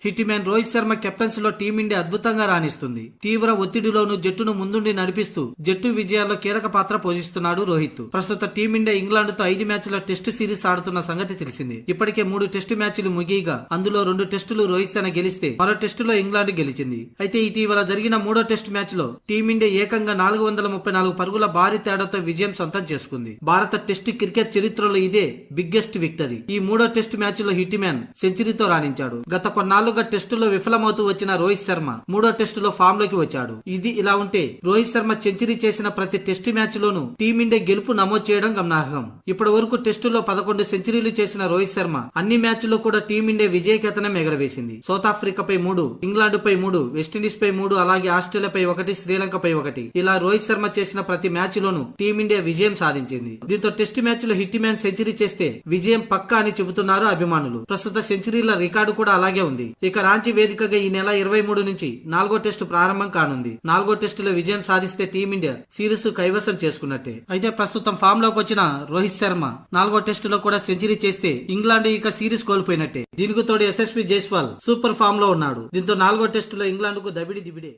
Hit man Rohit Sharma captaincy లో team India అద్భుతంగా రాణిస్తుంది. తీవ్ర ఒత్తిడిలోనూ జట్టును ముందుండి నడిపిస్తూ జట్టు విజయాల్లో కీలక పాత్ర పోషిస్తున్నాడు రోహిత్. ప్రస్తుత టీమిండియా ఇంగ్లాండ్ తో 5 మ్యాచ్ల టెస్టు సిరీస్ ఆడుతున్న సంగతి తెలిసింది. ఇప్పటికే 3 టెస్టు మ్యాచ్లు ముగియగా అందులో 2 టెస్టులు రోహిత్ శర్మ గెలిస్తే మరో టెస్టులో ఇంగ్లాండ్ గెలిచింది. అయితే ఇటీవల జరిగిన 3వ టెస్టు మ్యాచ్ లో టీమిండియా ఏకంగా 434 పరుగుల భారీ తేడాతో విజయం సొంతం చేసుకుంది. భారత టెస్టు క్రికెట్ చరిత్రలో ఇదే బిగ్గెస్ట్ విక్టరీ. ఈ 3వ టెస్టు మ్యాచ్ లో హిట్ మ్యాన్ సెంచరీతో రాణించాడు. గత కొన్నాళ్లుగా టెస్టులో విఫలమవుతూ వచ్చిన రోహిత్ శర్మ 3వ టెస్టులో ఫామ్ లోకి వచ్చాడు. ఇది ఇలా ఉంటే రోహిత్ శర్మ సెంచరీ చేసిన ప్రతి టెస్టు మ్యాచ్ లోనూ టీమిండియా గెలుపు నమోదు చేయడం గమనార్హం. ఇప్పటి వరకు టెస్టులో 11 సెంచరీలు చేసిన రోహిత్ శర్మ అన్ని మ్యాచ్ల్లో కూడా టీమిండియా విజయకేతనం ఎగరవేసింది. సౌత్ ఆఫ్రికాపై 3, ఇంగ్లాండ్పై 3, వెస్టిండీస్ పై 3, అలాగే ఆస్ట్రేలియాపై 1, శ్రీలంకపై 1 ఇలా రోహిత్ శర్మ చేసిన ప్రతి మ్యాచ్ లోనూ టీమిండియా విజయం సాధించింది. దీంతో టెస్టు మ్యాచ్ లో హిట్ మ్యాన్ సెంచరీ చేస్తే విజయం పక్కా అని చెబుతున్నారు అభిమానులు. ప్రస్తుత సెంచరీల రికార్డు కూడా అలాగే ఉంది. ఇక రాంచీ వేదికగా ఈ నెల 23 నుంచి 4వ టెస్టు ప్రారంభం కానుంది. 4వ టెస్టులో విజయం సాధిస్తే టీమిండియా సిరీస్ కైవసం చేసుకున్నట్టే. అయితే ప్రస్తుతం ఫామ్ లోకి వచ్చిన రోహిత్ శర్మ 4వ టెస్టులో కూడా సెంచరీ చేస్తే ఇంగ్లాండ్ ఇక సిరీస్ కోల్పోయినట్టే. దీనికి తోడు యశస్వి జైస్వాల్ సూపర్ ఫామ్ లో ఉన్నాడు. దీంతో 4వ టెస్టులో ఇంగ్లాండ్ కు దబిడి దిబిడే.